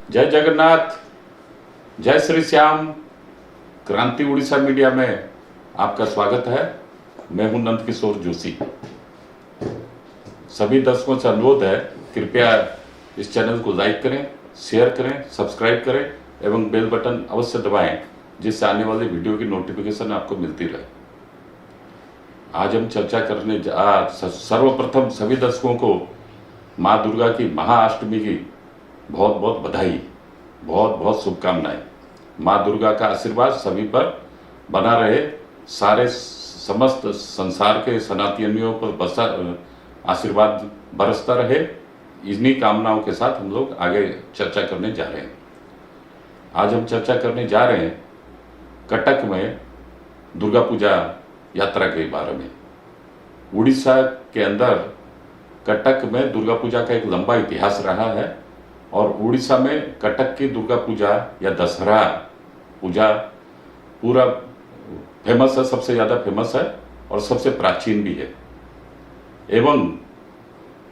जय जगन्नाथ, जय श्री श्याम। क्रांति उड़ीसा मीडिया में आपका स्वागत है। मैं हूं नंद किशोर जोशी। सभी दर्शकों से अनुरोध है, कृपया इस चैनल को लाइक करें, शेयर करें, सब्सक्राइब करें एवं बेल बटन अवश्य दबाएं, जिससे आने वाले वीडियो की नोटिफिकेशन आपको मिलती रहे। आज हम चर्चा करने सर्वप्रथम सभी दर्शकों को माँ दुर्गा की महाअष्टमी की बहुत बहुत बधाई, बहुत बहुत शुभकामनाएं। माँ दुर्गा का आशीर्वाद सभी पर बना रहे, सारे समस्त संसार के सनातनियों पर आशीर्वाद बरसता रहे। इन्हीं कामनाओं के साथ हम लोग आगे चर्चा करने जा रहे हैं। आज हम चर्चा करने जा रहे हैं कटक में दुर्गा पूजा यात्रा के बारे में। उड़ीसा के अंदर कटक में दुर्गा पूजा का एक लंबा इतिहास रहा है और उड़ीसा में कटक की दुर्गा पूजा या दशहरा पूजा पूरा फेमस है, सबसे ज़्यादा फेमस है और सबसे प्राचीन भी है। एवं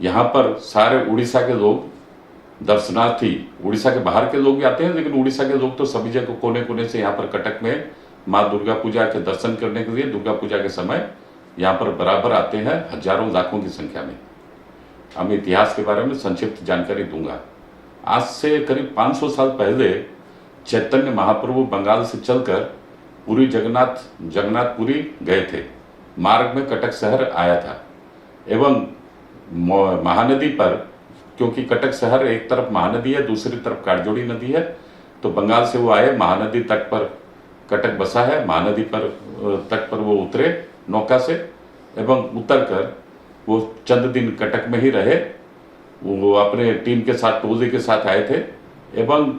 यहाँ पर सारे उड़ीसा के लोग दर्शनार्थी, उड़ीसा के बाहर के लोग भी आते हैं, लेकिन उड़ीसा के लोग तो सभी जगह कोने कोने से यहाँ पर कटक में माँ दुर्गा पूजा के दर्शन करने के लिए दुर्गा पूजा के समय यहाँ पर बराबर आते हैं, हजारों लाखों की संख्या में। हम इतिहास के बारे में संक्षिप्त जानकारी दूंगा। आज से करीब 500 साल पहले चैतन्य महाप्रभु बंगाल से चलकर पुरी जगन्नाथपुरी गए थे। मार्ग में कटक शहर आया था एवं महानदी पर, क्योंकि कटक शहर एक तरफ महानदी है, दूसरी तरफ काटजोड़ी नदी है, तो बंगाल से वो आए, महानदी तट पर कटक बसा है। महानदी पर तट पर वो उतरे नौका से एवं उतर कर वो चंद दिन कटक में ही रहे। वो अपने टीम के साथ, टोली के साथ आए थे एवं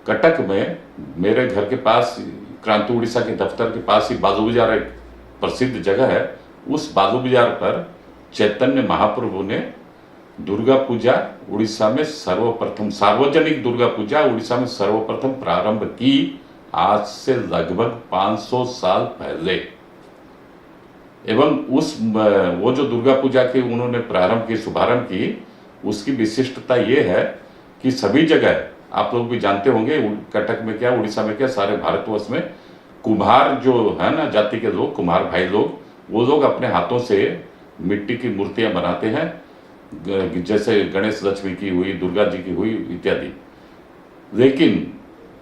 कटक में मेरे घर के पास, क्रांति उड़ीसा के दफ्तर के पास ही बाजू बाजार एक प्रसिद्ध जगह है। उस बाजू बाजार पर चैतन्य महाप्रभु ने दुर्गा पूजा उड़ीसा में सर्वप्रथम, सार्वजनिक दुर्गा पूजा उड़ीसा में सर्वप्रथम प्रारंभ की, आज से लगभग 500 साल पहले। एवं वो जो दुर्गा पूजा की उन्होंने प्रारंभ की, शुभारंभ की, उसकी विशिष्टता ये है कि सभी जगह, आप लोग भी जानते होंगे, कटक में क्या, उड़ीसा में क्या, सारे भारतवर्ष में कुम्हार जो है ना, जाति के लोग, कुम्हार भाई लोग, वो लोग अपने हाथों से मिट्टी की मूर्तियां बनाते हैं, जैसे गणेश लक्ष्मी की हुई, दुर्गा जी की हुई इत्यादि। लेकिन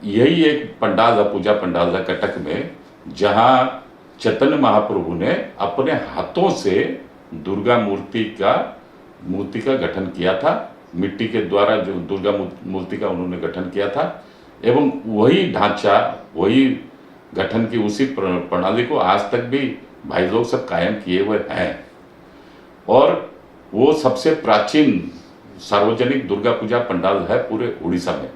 यही एक पंडाल है, पूजा पंडाल है कटक में, जहां चैतन्य महाप्रभु ने अपने हाथों से दुर्गा मूर्ति का गठन किया था। मिट्टी के द्वारा जो दुर्गा मूर्ति का उन्होंने गठन किया था एवं वही ढांचा, वही गठन की उसी प्रणाली को आज तक भी भाई लोग सब कायम किए हुए हैं। और वो सबसे प्राचीन सार्वजनिक दुर्गा पूजा पंडाल है पूरे उड़ीसा में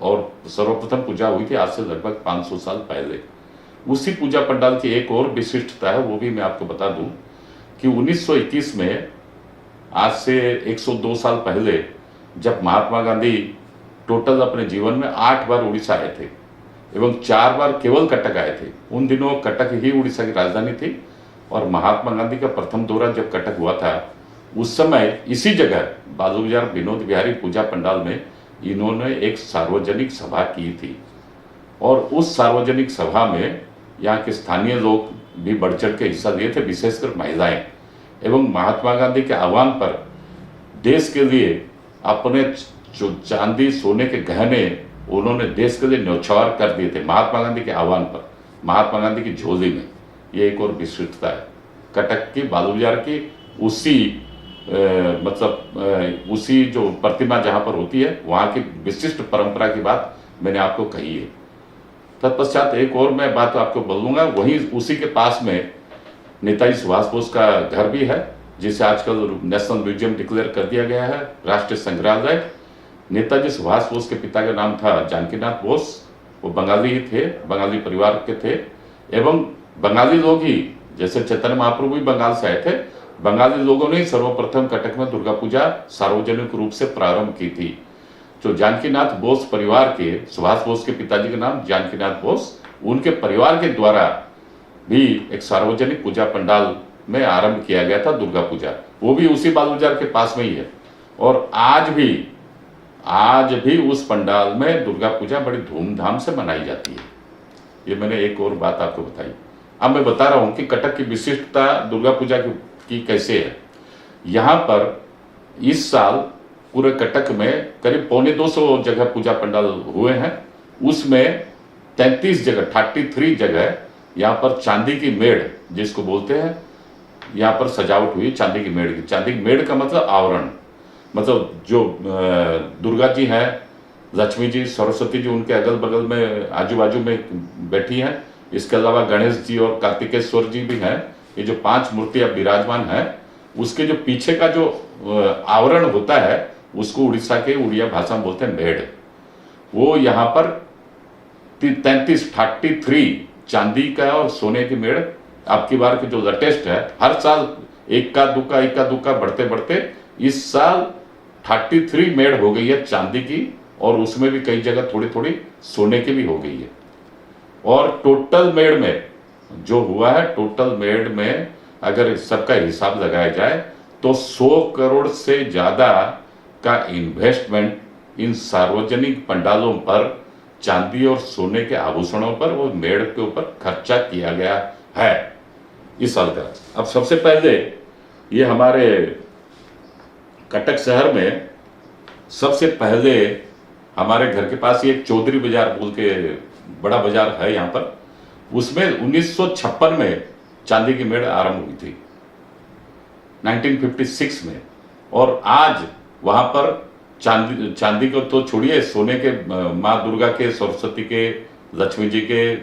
और सर्वप्रथम पूजा हुई थी आज से लगभग 500 साल पहले। उसी पूजा पंडाल की एक और विशिष्टता है, वो भी मैं आपको बता दूं कि 1921 में, आज से 102 साल पहले, जब महात्मा गांधी टोटल अपने जीवन में 8 बार उड़ीसा आए थे एवं 4 बार केवल कटक आए थे। उन दिनों कटक ही उड़ीसा की राजधानी थी और महात्मा गांधी का प्रथम दौरा जब कटक हुआ था, उस समय इसी जगह बाजू बाजार विनोद विहारी पूजा पंडाल में इन्होंने एक सार्वजनिक सभा की थी। और उस सार्वजनिक सभा में यहाँ के स्थानीय लोग भी बढ़ चढ़ के हिस्सा लिए थे, विशेषकर महिलाएं। एवं महात्मा गांधी के आह्वान पर देश के लिए अपने जो चांदी सोने के गहने उन्होंने देश के लिए न्यौछावर कर दिए थे महात्मा गांधी के आह्वान पर, महात्मा गांधी की झोली में। ये एक और विशिष्टता है कटक की, बाजू बाजार की, उसी जो प्रतिमा जहाँ पर होती है, वहाँ की विशिष्ट परंपरा की बात मैंने आपको कही है। तत्पश्चात एक और मैं बात आपको बोलूँगा, वहीं उसी के पास में नेताजी सुभाष बोस का घर भी है, जिसे आजकल नेशनल म्यूजियम डिक्लेयर कर दिया गया है, राष्ट्रीय संग्रहालय। नेताजी सुभाष बोस के पिता का नाम था जानकीनाथ बोस। वो बंगाली ही थे, बंगाली परिवार के थे एवं बंगाली लोग ही, जैसे चैतन्य महाप्रभु भी बंगाल से आए थे, बंगाली लोगों ने सर्वप्रथम कटक में दुर्गा पूजा सार्वजनिक रूप से प्रारंभ की थी। जो जानकीनाथ बोस परिवार के, सुभाष बोस के पिताजी का नाम जानकीनाथ बोस, उनके परिवार के द्वारा भी एक सार्वजनिक पूजा पंडाल में आरंभ किया गया था दुर्गा पूजा। वो भी उसी बालू बाजार के पास में ही है। और आज भी आज भी उस पंडाल में दुर्गा पूजा बड़ी धूमधाम से मनाई जाती है। ये मैंने एक और बात आपको बताई। अब मैं बता रहा हूँ कि कटक की विशिष्टता दुर्गा पूजा की कैसे है। यहाँ पर इस साल पूरे कटक में करीब 250 जगह पूजा पंडाल हुए हैं। उसमें 33 जगह 33 जगह यहाँ पर चांदी की मेड़ जिसको बोलते हैं, यहाँ पर सजावट हुई चांदी की मेड़ की। चांदी की मेड़ का मतलब आवरण, मतलब जो दुर्गा जी हैं, लक्ष्मी जी, सरस्वती जी उनके अगल बगल में आजू बाजू में बैठी हैं। इसके अलावा गणेश जी और कार्तिकेश्वर जी भी हैं। ये जो 5 मूर्तियां विराजमान हैं, उसके जो पीछे का जो आवरण होता है उसको उड़ीसा के उड़िया भाषा में बोलते हैं मेढ़। वो यहाँ पर 33 चांदी का और सोने की मेढ़ आपकी बार की जो लेटेस्ट है, हर साल इक्का दुक्का बढ़ते बढ़ते इस साल 33 मेढ़ हो गई है चांदी की, और उसमें भी कई जगह थोड़ी थोड़ी सोने की भी हो गई है। और टोटल मेढ़ में जो हुआ है, टोटल मेढ़ में अगर सबका हिसाब लगाया जाए तो 100 करोड़ से ज्यादा का इन्वेस्टमेंट इन सार्वजनिक पंडालों पर चांदी और सोने के आभूषणों पर और मेढ़ के ऊपर खर्चा किया गया है इस साल का। अब सबसे पहले ये हमारे कटक शहर में सबसे पहले हमारे घर के पास ही एक चौधरी बाजार बोल के बड़ा बाजार है यहाँ पर, उसमें 1956 में चांदी की मेढ़ आरंभ हुई थी 1956 में। और आज वहां पर चांदी को तो छोड़िए, सोने के माँ दुर्गा के, सरस्वती के, लक्ष्मी जी के,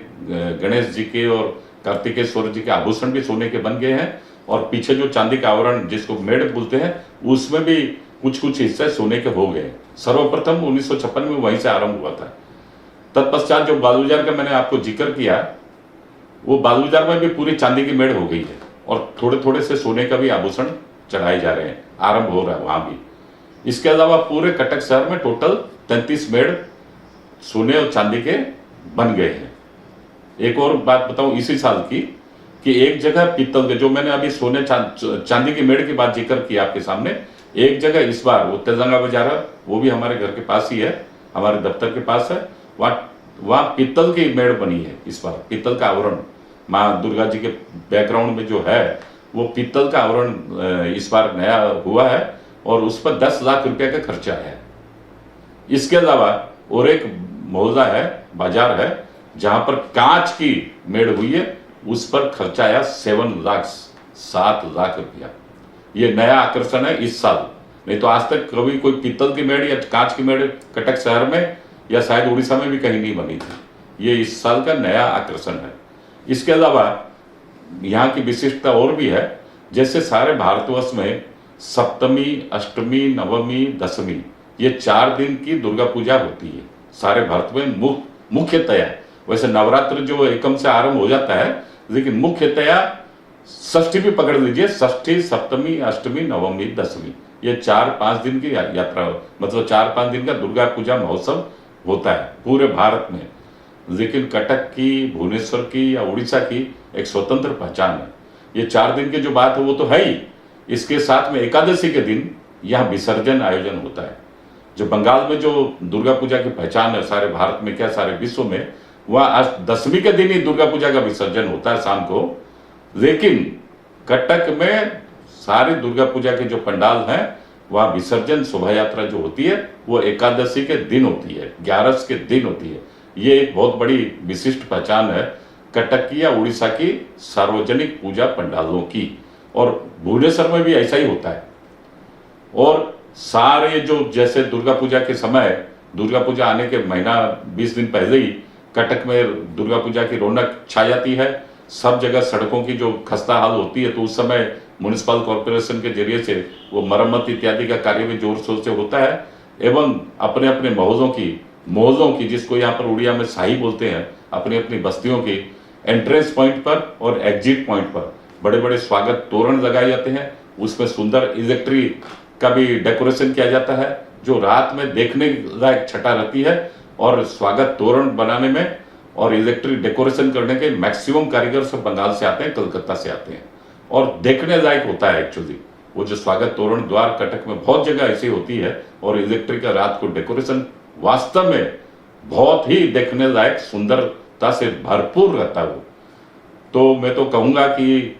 गणेश जी के और कार्तिकेश्वर जी के आभूषण भी सोने के बन गए हैं। और पीछे जो चांदी का आवरण जिसको मेढ़ बोलते हैं, उसमें भी कुछ कुछ हिस्से सोने के हो गए। सर्वप्रथम 1956 में वहीं से आरंभ हुआ था। तत्पश्चात जो बालूजार का मैंने आपको जिक्र किया, वो बालूजार में भी पूरी चांदी की मेढ़ हो गई है और थोड़े थोड़े से सोने का भी आभूषण चढ़ाए जा रहे हैं, आरंभ हो रहा है वहां भी। इसके अलावा पूरे कटक शहर में टोटल 33 मेढ़ सोने और चांदी के बन गए हैं। एक और बात बताऊं इसी साल की, कि एक जगह पीतल के, जो मैंने अभी सोने चांदी की मेढ़ की बात जिक्र किया आपके सामने, एक जगह इस बार वो तेलंगा बाजार है, वो भी हमारे घर के पास ही है, हमारे दफ्तर के पास है। वहाँ पीतल की मेढ़ बनी है इस बार, पीतल का आवरण माँ दुर्गा जी के बैकग्राउंड में जो है वो पीतल का आवरण इस बार नया हुआ है और उस पर 10 लाख रुपए का खर्चा है। इसके अलावा और एक मोहल्ला है, बाजार है, जहां पर कांच की मेढ़ हुई है, उस पर खर्चा आया 7 लाख रुपया। ये नया आकर्षण है इस साल, नहीं तो आज तक कभी कोई पीतल की मेढ़ या कांच की मेढ़ कटक शहर में या शायद उड़ीसा में भी कहीं नहीं बनी थी। ये इस साल का नया आकर्षण है। इसके अलावा यहाँ की विशिष्टता और भी है, जैसे सारे भारतवर्ष में सप्तमी, अष्टमी, नवमी, दशमी, ये 4 दिन की दुर्गा पूजा होती है सारे भारत में मुख्यतया। वैसे नवरात्र जो एकम से आरंभ हो जाता है, लेकिन मुख्यतया षष्ठी भी पकड़ लीजिए, षष्ठी, सप्तमी, अष्टमी, नवमी, दशमी, ये 4-5 दिन की यात्रा, मतलब 4-5 दिन का दुर्गा पूजा महोत्सव होता है पूरे भारत में। लेकिन कटक की, भुवनेश्वर की या उड़ीसा की एक स्वतंत्र पहचान है। ये 4 दिन की जो बात है वो तो है ही, इसके साथ में एकादशी के दिन यहाँ विसर्जन आयोजन होता है। जो बंगाल में जो दुर्गा पूजा की पहचान है सारे भारत में, क्या सारे विश्व में, वहाँ आज दशमी के दिन ही दुर्गा पूजा का विसर्जन होता है शाम को। लेकिन कटक में सारी दुर्गा पूजा के जो पंडाल हैं, वहाँ विसर्जन शोभा यात्रा जो होती है वो एकादशी के दिन होती है, 11 के दिन होती है। ये एक बहुत बड़ी विशिष्ट पहचान है कटक की या उड़ीसा की सार्वजनिक पूजा पंडालों की। और भुवनेश्वर में भी ऐसा ही होता है। और सारे जो जैसे दुर्गा पूजा के समय, दुर्गा पूजा आने के महीना 20 दिन पहले ही कटक में दुर्गा पूजा की रौनक छा जाती है। सब जगह सड़कों की जो खस्ता हाल होती है, तो उस समय म्युनिसिपल कॉरपोरेशन के जरिए से वो मरम्मत इत्यादि का कार्य भी जोर शोर से होता है। एवं अपने अपने मोहल्लों की जिसको यहाँ पर उड़िया में शाही बोलते हैं, अपनी अपनी बस्तियों की एंट्रेंस पॉइंट पर और एग्जिट पॉइंट पर बड़े बड़े स्वागत तोरण लगाए जाते हैं। उसमें सुंदर इलेक्ट्रिक का भी डेकोरेशन किया जाता है, जो रात में देखने लायक छटा रहती है। और स्वागत तोरण बनाने में और इलेक्ट्रिक डेकोरेशन करने के मैक्सिमम कारीगर सब बंगाल से आते हैं, कलकत्ता से आते हैं, और देखने लायक होता है एक्चुअली। वो जो स्वागत तोरण द्वार कटक में बहुत जगह ऐसी होती है, और इलेक्ट्रिक का रात को डेकोरेशन वास्तव में बहुत ही देखने लायक सुंदरता से भरपूर रहता है वो। तो मैं तो कहूँगा कि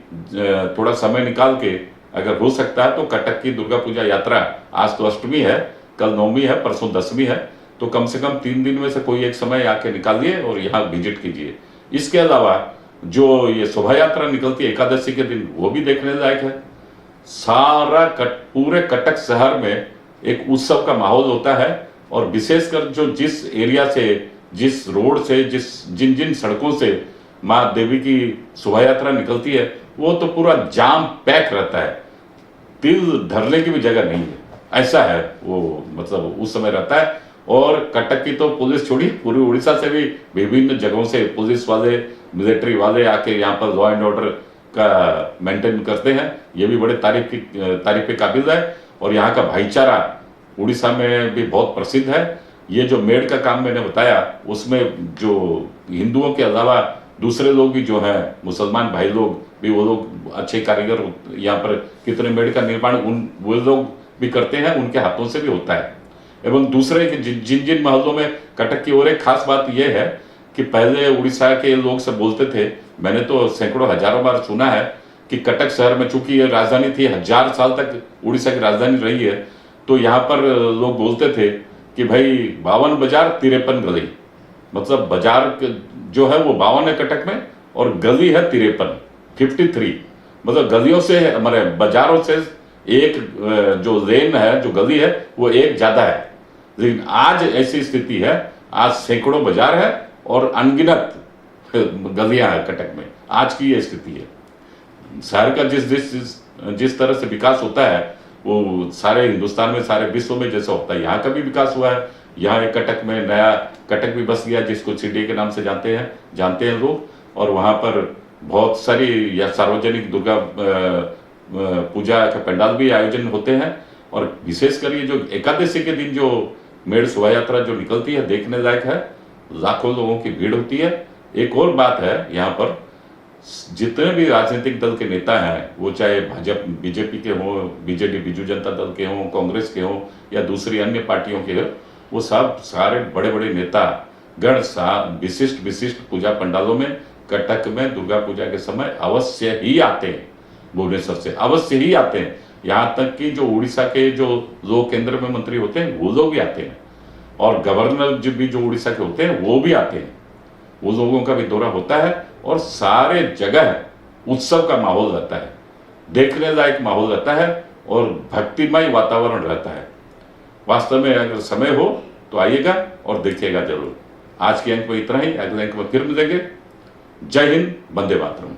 थोड़ा समय निकाल के अगर हो सकता है तो कटक की दुर्गा पूजा यात्रा, आज तो अष्टमी है, कल नवमी है, परसों दसवीं है, तो कम से कम 3 दिन में से कोई एक समय आके निकालिए और यहाँ विजिट कीजिए। इसके अलावा जो ये शोभा यात्रा निकलती है एकादशी के दिन, वो भी देखने लायक है। सारा पूरे कटक शहर में एक उत्सव का माहौल होता है, और विशेषकर जो जिस एरिया से, जिस रोड से, जिन जिन सड़कों से माँ देवी की शोभा यात्रा निकलती है, वो तो पूरा जाम पैक रहता है, तिल धरने की भी जगह नहीं है, ऐसा है वो, मतलब उस समय रहता है। और कटक की तो पुलिस छोड़ी, पूरी उड़ीसा से भी विभिन्न जगहों से पुलिस वाले, मिलिट्री वाले आके यहाँ पर लॉ एंड ऑर्डर का मेंटेन करते हैं। ये भी बड़े तारीफ के काबिल है, और यहाँ का भाईचारा उड़ीसा में भी बहुत प्रसिद्ध है। ये जो मेड़ का काम मैंने बताया, उसमें जो हिंदुओं के अलावा दूसरे लोग भी जो हैं, मुसलमान भाई लोग भी, वो लोग अच्छे कारीगर, यहाँ पर कितने मेड़ का निर्माण वो लोग भी करते हैं, उनके हाथों से भी होता है। एवं दूसरे जिन जिन महलों में कटक की और एक खास बात यह है कि पहले उड़ीसा के लोग सब बोलते थे, मैंने तो सैकड़ों हजारों बार सुना है कि कटक शहर में, चूंकि ये राजधानी थी, 1000 साल तक उड़ीसा की राजधानी रही है, तो यहाँ पर लोग बोलते थे कि भाई 52 बाजार 53 गली, मतलब बाजार जो है वो 52 है कटक में, और गली है 53, मतलब गलियों से, हमारे बाजारों से एक जो लेन है, जो गली है, वो एक ज्यादा है। लेकिन आज ऐसी स्थिति है, आज सैकड़ों बाजार है और अनगिनत गलियां हैं कटक में। आज की ये स्थिति है। शहर का जिस तरह से विकास होता है, वो सारे हिंदुस्तान में, सारे विश्व में जैसा होता है, यहाँ का भी विकास हुआ है। यहाँ एक कटक में नया कटक भी बस गया, जिसको सीडीए के नाम से जानते हैं लोग, और वहाँ पर बहुत सारी या सार्वजनिक दुर्गा पूजा के पंडाल भी आयोजन होते हैं। और विशेषकर ये जो एकादशी के दिन जो मेड़ शोभा यात्रा जो निकलती है, देखने लायक है, लाखों लोगों की भीड़ होती है। एक और बात है, यहाँ पर जितने भी राजनीतिक दल के नेता हैं, वो चाहे भाजपा बीजेपी के हों, बीजेडी बिजू जनता दल के हों, कांग्रेस के हों, या दूसरी अन्य पार्टियों के हों, वो सब सारे बड़े बड़े नेता गण विशिष्ट पूजा पंडालों में कटक में दुर्गा पूजा के समय अवश्य ही आते हैं। भुवनेश्वर से अवश्य ही आते हैं। यहाँ तक कि जो उड़ीसा के जो लोग केंद्र में मंत्री होते हैं, वो लोग भी आते हैं, और गवर्नर भी जो उड़ीसा के होते हैं, वो भी आते हैं। वो लोगों का भी दौरा होता है, और सारे जगह उत्सव का माहौल रहता है, देखने लायक माहौल रहता है, और भक्तिमय वातावरण रहता है। वास्तव में अगर समय हो तो आइएगा और देखिएगा जरूर। आज के अंक में इतना ही, अगले अंक में फिर मिलेंगे। जय हिंद, वंदे मातरम।